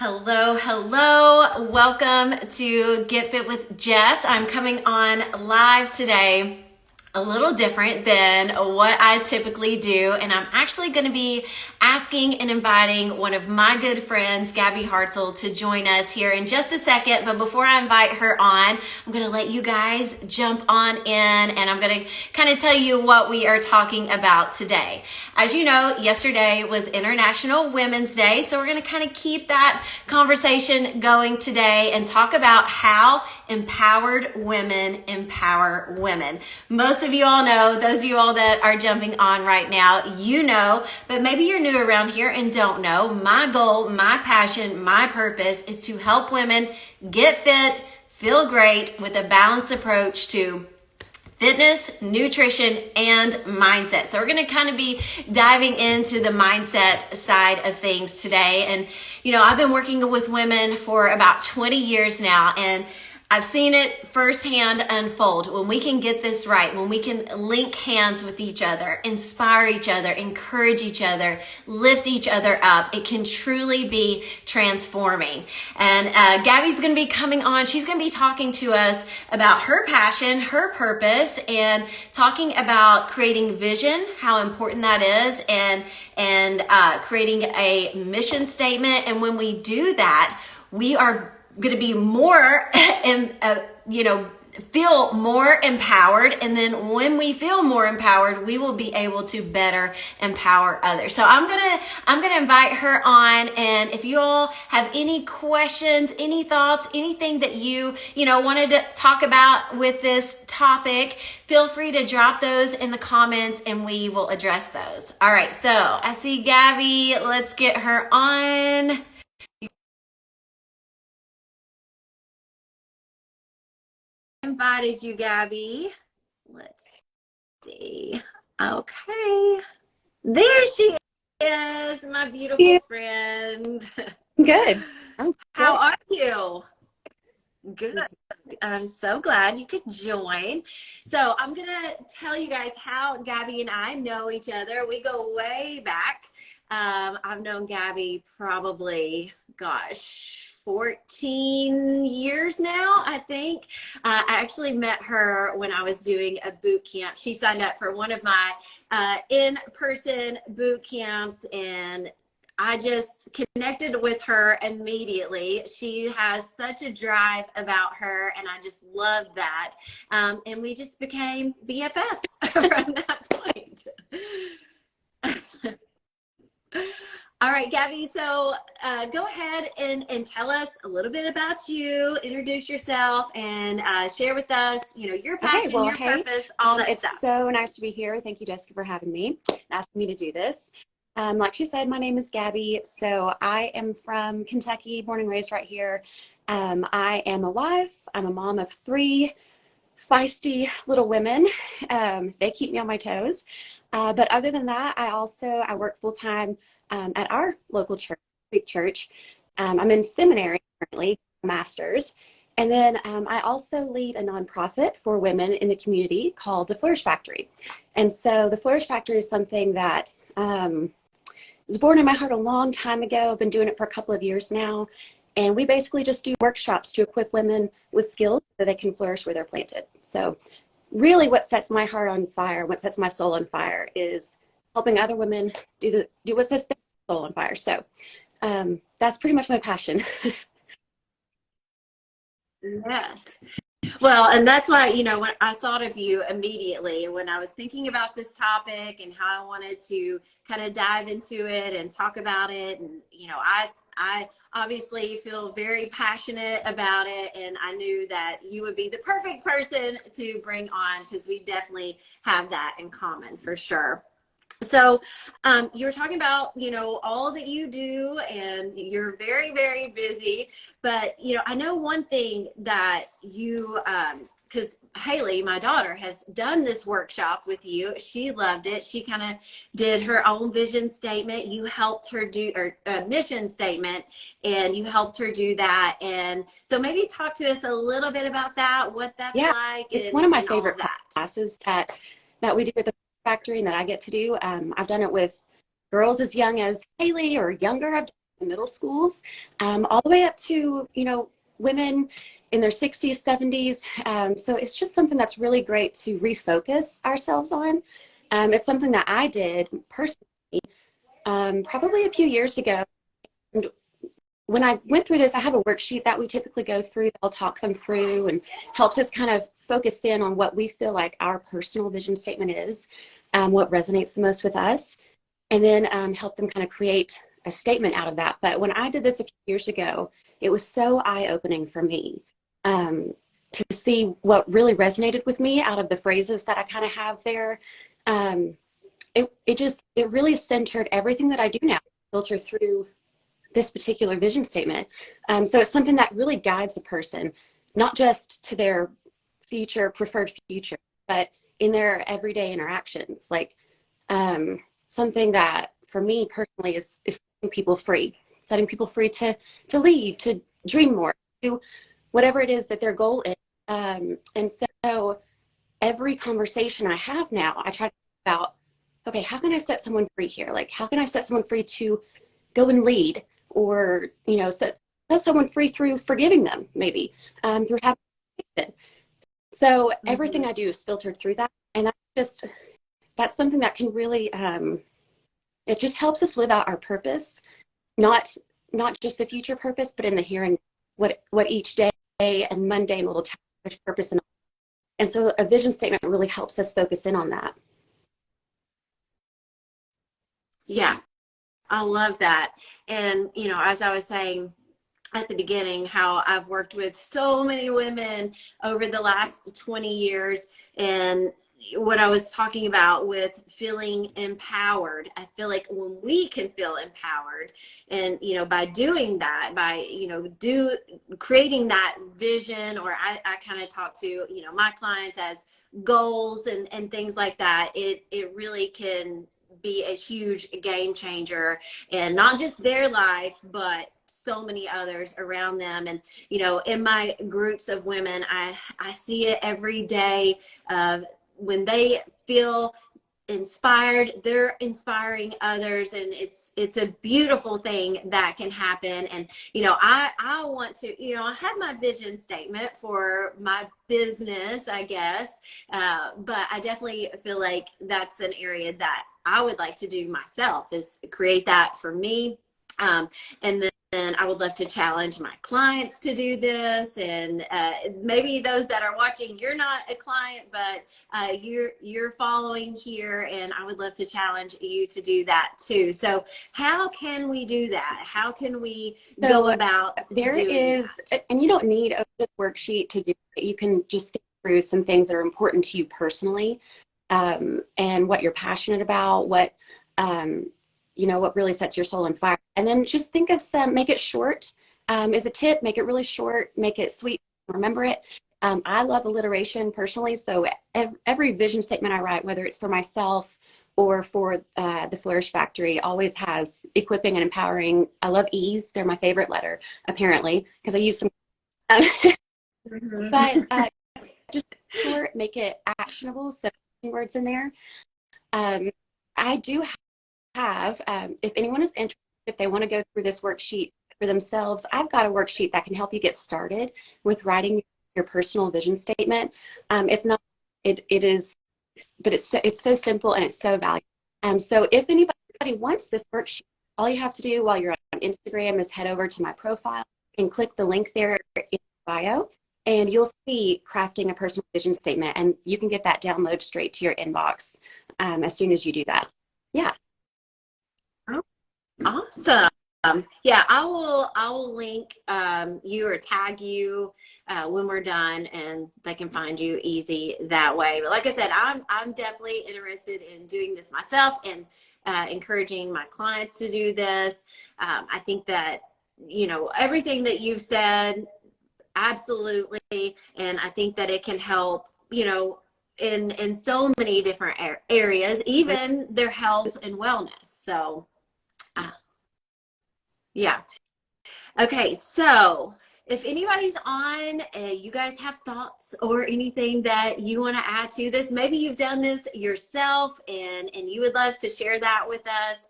Hello, hello. Welcome to Get Fit with Jess. I'm coming on live today, a little different than what I typically do. And I'm actually going to be asking and inviting one of my good friends, Gabbi Hartzell, to join us here in just a second. But before I invite her on, I'm going to let you guys jump on in and I'm going to kind of tell you what we are talking about today. As you know, yesterday was International Women's Day. So we're going to kind of keep that conversation going today and talk about how empowered women empower women. Most of you all know, those of you all that are jumping on right now, you know, but maybe you're new around here and don't know. My goal, my passion, my purpose is to help women get fit, feel great with a balanced approach to fitness, nutrition, and mindset. So we're going to kind of be diving into the mindset side of things today. And, you know, I've been working with women for about 20 years now, and I've seen it firsthand unfold. When we can get this right, when we can link hands with each other, inspire each other, encourage each other, lift each other up, it can truly be transforming. And Gabbi's going to be coming on. She's going to be talking to us about her passion, her purpose, and talking about creating vision, how important that is, and creating a mission statement. And when we do that, we are going to be more, feel more empowered. And then when we feel more empowered, we will be able to better empower others. So I'm going to invite her on. And if you all have any questions, any thoughts, anything that you wanted to talk about with this topic, feel free to drop those in the comments and we will address those. All right. So I see Gabbi. Let's get her on. Invited you, Gabbi. Let's see. Okay. There she is, my beautiful friend. Good. How are you? Good. I'm so glad you could join. So I'm going to tell you guys how Gabbi and I know each other. We go way back. I've known Gabbi probably, 14 years now, I think. I actually met her when I was doing a boot camp. She signed up for one of my in-person boot camps, and I just connected with her immediately. She has such a drive about her, and I just love that. And we just became BFFs from that point. All right, Gabbi, so go ahead and tell us a little bit about you, introduce yourself, and share with us, your passion, your purpose, all that stuff. It's so nice to be here. Thank you, Jessica, for having me, asking me to do this. Like she said, my name is Gabbi. So I am from Kentucky, born and raised right here. I am a wife. I'm a mom of 3 feisty little women. They keep me on my toes. But other than that, I work full-time at our local church, Creek Church. I'm in seminary currently, master's. And then I also lead a nonprofit for women in the community called the Flourish Factory. And so the Flourish Factory is something that was born in my heart a long time ago. I've been doing it for a couple of years now. And we basically just do workshops to equip women with skills so they can flourish where they're planted. So really what sets my heart on fire, what sets my soul on fire is helping other women do what sets their soul on fire. So that's pretty much my passion. Yes. Well, and that's why, when I thought of you immediately when I was thinking about this topic and how I wanted to kind of dive into it and talk about it. And, I obviously feel very passionate about it. And I knew that you would be the perfect person to bring on because we definitely have that in common for sure. So you were talking about, all that you do, and you're very, very busy. But, I know one thing that you, because Haley, my daughter, has done this workshop with you. She loved it. She kind of did her own vision statement. You helped her do, or mission statement, and you helped her do that. And so maybe talk to us a little bit about that, what that's like. It's one of my favorite classes that we do at the Factory and that I get to do. I've done it with girls as young as Haley or younger. I've done middle schools, all the way up to, women in their 60s, 70s. So it's just something that's really great to refocus ourselves on. It's something that I did personally probably a few years ago. And when I went through this, I have a worksheet that we typically go through. I'll talk them through and helps us kind of focus in on what we feel like our personal vision statement is, what resonates the most with us, and then help them kind of create a statement out of that. But when I did this a few years ago, it was so eye-opening for me to see what really resonated with me out of the phrases that I kind of have there. It really centered everything that I do now, filter through this particular vision statement. So it's something that really guides a person, not just to their preferred future, but in their everyday interactions. Like something that for me personally is setting people free to lead, to dream more, to whatever it is that their goal is. And so every conversation I have now, I try to think about, okay, how can I set someone free here? Like, how can I set someone free to go and lead, or, set someone free through forgiving them, maybe, through having it. So everything I do is filtered through that. And that's something that can really, it just helps us live out our purpose, not just the future purpose, but in the here and what each day and mundane little task, there's purpose in. And so a vision statement really helps us focus in on that. Yeah, I love that. And, as I was saying at the beginning, how I've worked with so many women over the last 20 years, and what I was talking about with feeling empowered, I feel like when we can feel empowered, and by doing that, by creating that vision, or I kind of talk to my clients as goals and things like that, it really can be a huge game changer, and not just their life, but so many others around them. And in my groups of women, I see it every day. When they feel inspired, they're inspiring others, and it's a beautiful thing that can happen. And I want to, I have my vision statement for my business, I guess, but I definitely feel like that's an area that I would like to do myself, is create that for me. And then I would love to challenge my clients to do this. And maybe those that are watching, you're not a client, but you're following here, and I would love to challenge you to do that too. So how can we do that? How can we go about doing that? And you don't need a worksheet to do it. You can just think through some things that are important to you personally, and what you're passionate about, what really sets your soul on fire. And then just think of make it short. As a tip, make it really short, make it sweet, remember it. I love alliteration personally, so every vision statement I write, whether it's for myself or for the Flourish Factory, always has equipping and empowering. I love E's. They're my favorite letter, apparently, because I use them. But just short, make it actionable, so words in there. I do have, if anyone is interested, if they want to go through this worksheet for themselves, I've got a worksheet that can help you get started with writing your personal vision statement. It's not, it is, but it's so simple and it's so valuable. So if anybody wants this worksheet, all you have to do while you're on Instagram is head over to my profile and click the link there in bio, and you'll see crafting a personal vision statement, and you can get that download straight to your inbox as soon as you do that. Yeah. Awesome. Yeah, I will link you or tag you when we're done, and they can find you easy that way. But like I said, I'm definitely interested in doing this myself, and encouraging my clients to do this. I think that everything that you've said, absolutely, and I think that it can help in so many different areas, even their health and wellness. So yeah. Okay, so if anybody's on, you guys have thoughts or anything that you want to add to this, maybe you've done this yourself and you would love to share that with us.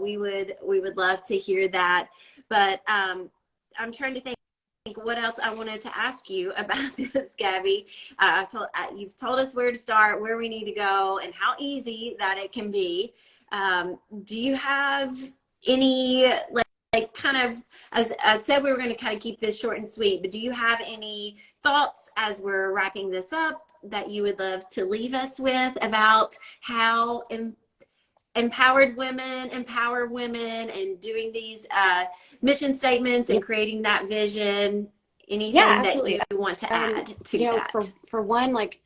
We would love to hear that. But I'm trying to think what else I wanted to ask you about this, Gabby. You've told us where to start, where we need to go, and how easy that it can be. Do you have any like kind of, as I said, we were going to kind of keep this short and sweet, but do you have any thoughts as we're wrapping this up that you would love to leave us with about how empowered women empower women and doing these mission statements and creating that vision? Yeah, Anything that absolutely. you want to add to that? For one, like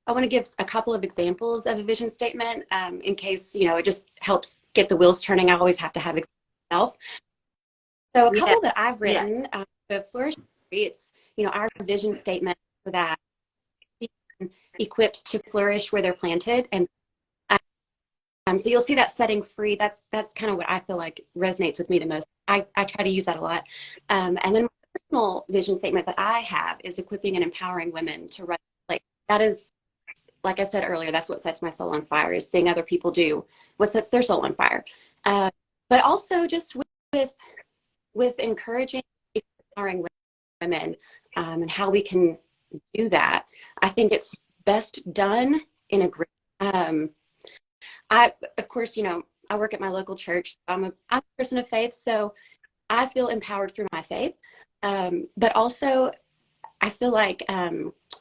I want to give a couple of examples of a vision statement in case, it just helps get the wheels turning. I always have to have examples. So a Yeah. couple that I've Yes. written, the Flourish, it's, our vision statement for that, equipped to flourish where they're planted. And so you'll see that setting free. That's kind of what I feel like resonates with me the most. I try to use that a lot. And then my personal vision statement that I have is equipping and empowering women to run. Like that is, like I said earlier, that's what sets my soul on fire, is seeing other people do what sets their soul on fire. But also just with encouraging, empowering women, and how we can do that. I think it's best done in a group. Of course, I work at my local church. So I'm a person of faith, so I feel empowered through my faith. But also, I feel like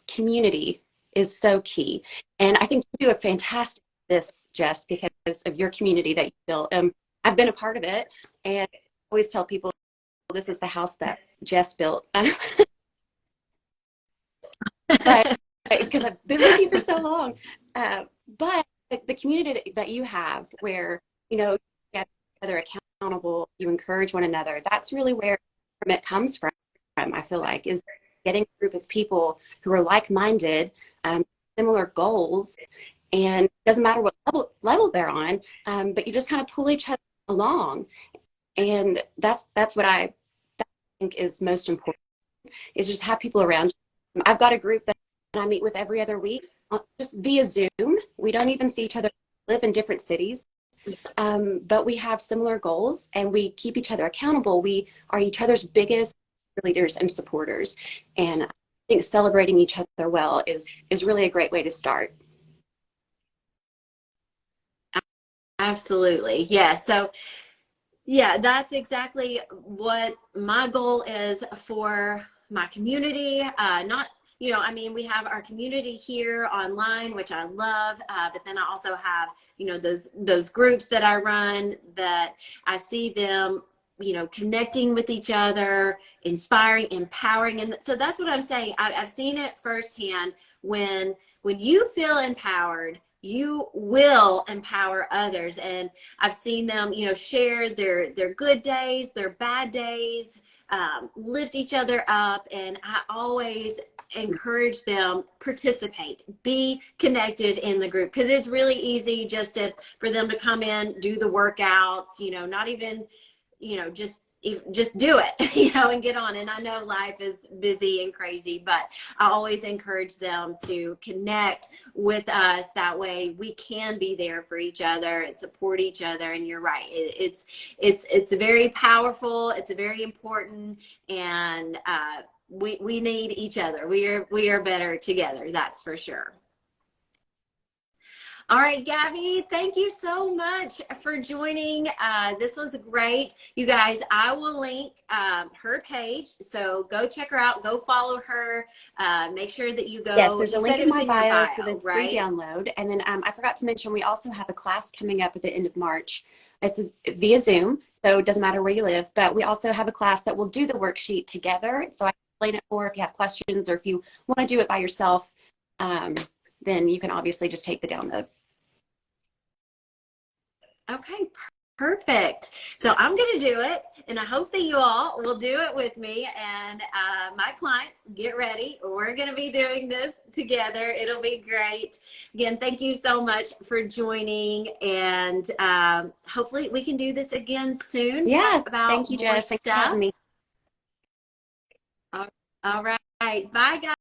community is so key. And I think you do a fantastic this, Jess, because of your community that you built. I've been a part of it, and I always tell people this is the house that Jess built. But because I've been with you for so long. But the community that you have where, you get together accountable, you encourage one another, that's really where it comes from, I feel like, is getting a group of people who are like-minded, similar goals, and it doesn't matter what level they're on, but you just kind of pull each other along. And that's what I think is most important, is just have people around you. I've got a group that I meet with every other week, just via Zoom. We don't even see each other, live in different cities, but we have similar goals and we keep each other accountable. We are each other's biggest leaders and supporters. And I think celebrating each other well is really a great way to start. Absolutely. Yeah. So yeah, that's exactly what my goal is for my community. Not, I mean, we have our community here online, which I love, but then I also have, those groups that I run that I see them, connecting with each other, inspiring, empowering. And so that's what I'm saying. I've seen it firsthand. When you feel empowered, you will empower others. And I've seen them, share their good days, their bad days, lift each other up. And I always encourage them, participate, be connected in the group, because it's really easy just for them to come in, do the workouts, not even, just do it, and get on. And I know life is busy and crazy, but I always encourage them to connect with us. That way we can be there for each other and support each other. And you're right. It's very powerful. It's very important. And we need each other. We are better together. That's for sure. All right, Gabby, thank you so much for joining. This was great. You guys, I will link her page. So go check her out. Go follow her. Make sure that you go. Yes, there's a You link said it in was my in your bio for the right? free download. And then I forgot to mention, we also have a class coming up at the end of March. It's via Zoom, so it doesn't matter where you live. But we also have a class that will do the worksheet together. So I can explain it more if you have questions, or if you want to do it by yourself, then you can obviously just take the download. Okay, perfect. So I'm going to do it, and I hope that you all will do it with me. And my clients, get ready. We're going to be doing this together. It'll be great. Again, thank you so much for joining, and hopefully we can do this again soon. Yeah, Talk about thank you, more Jess. Thanks for having stuff. me. All right. Bye, guys.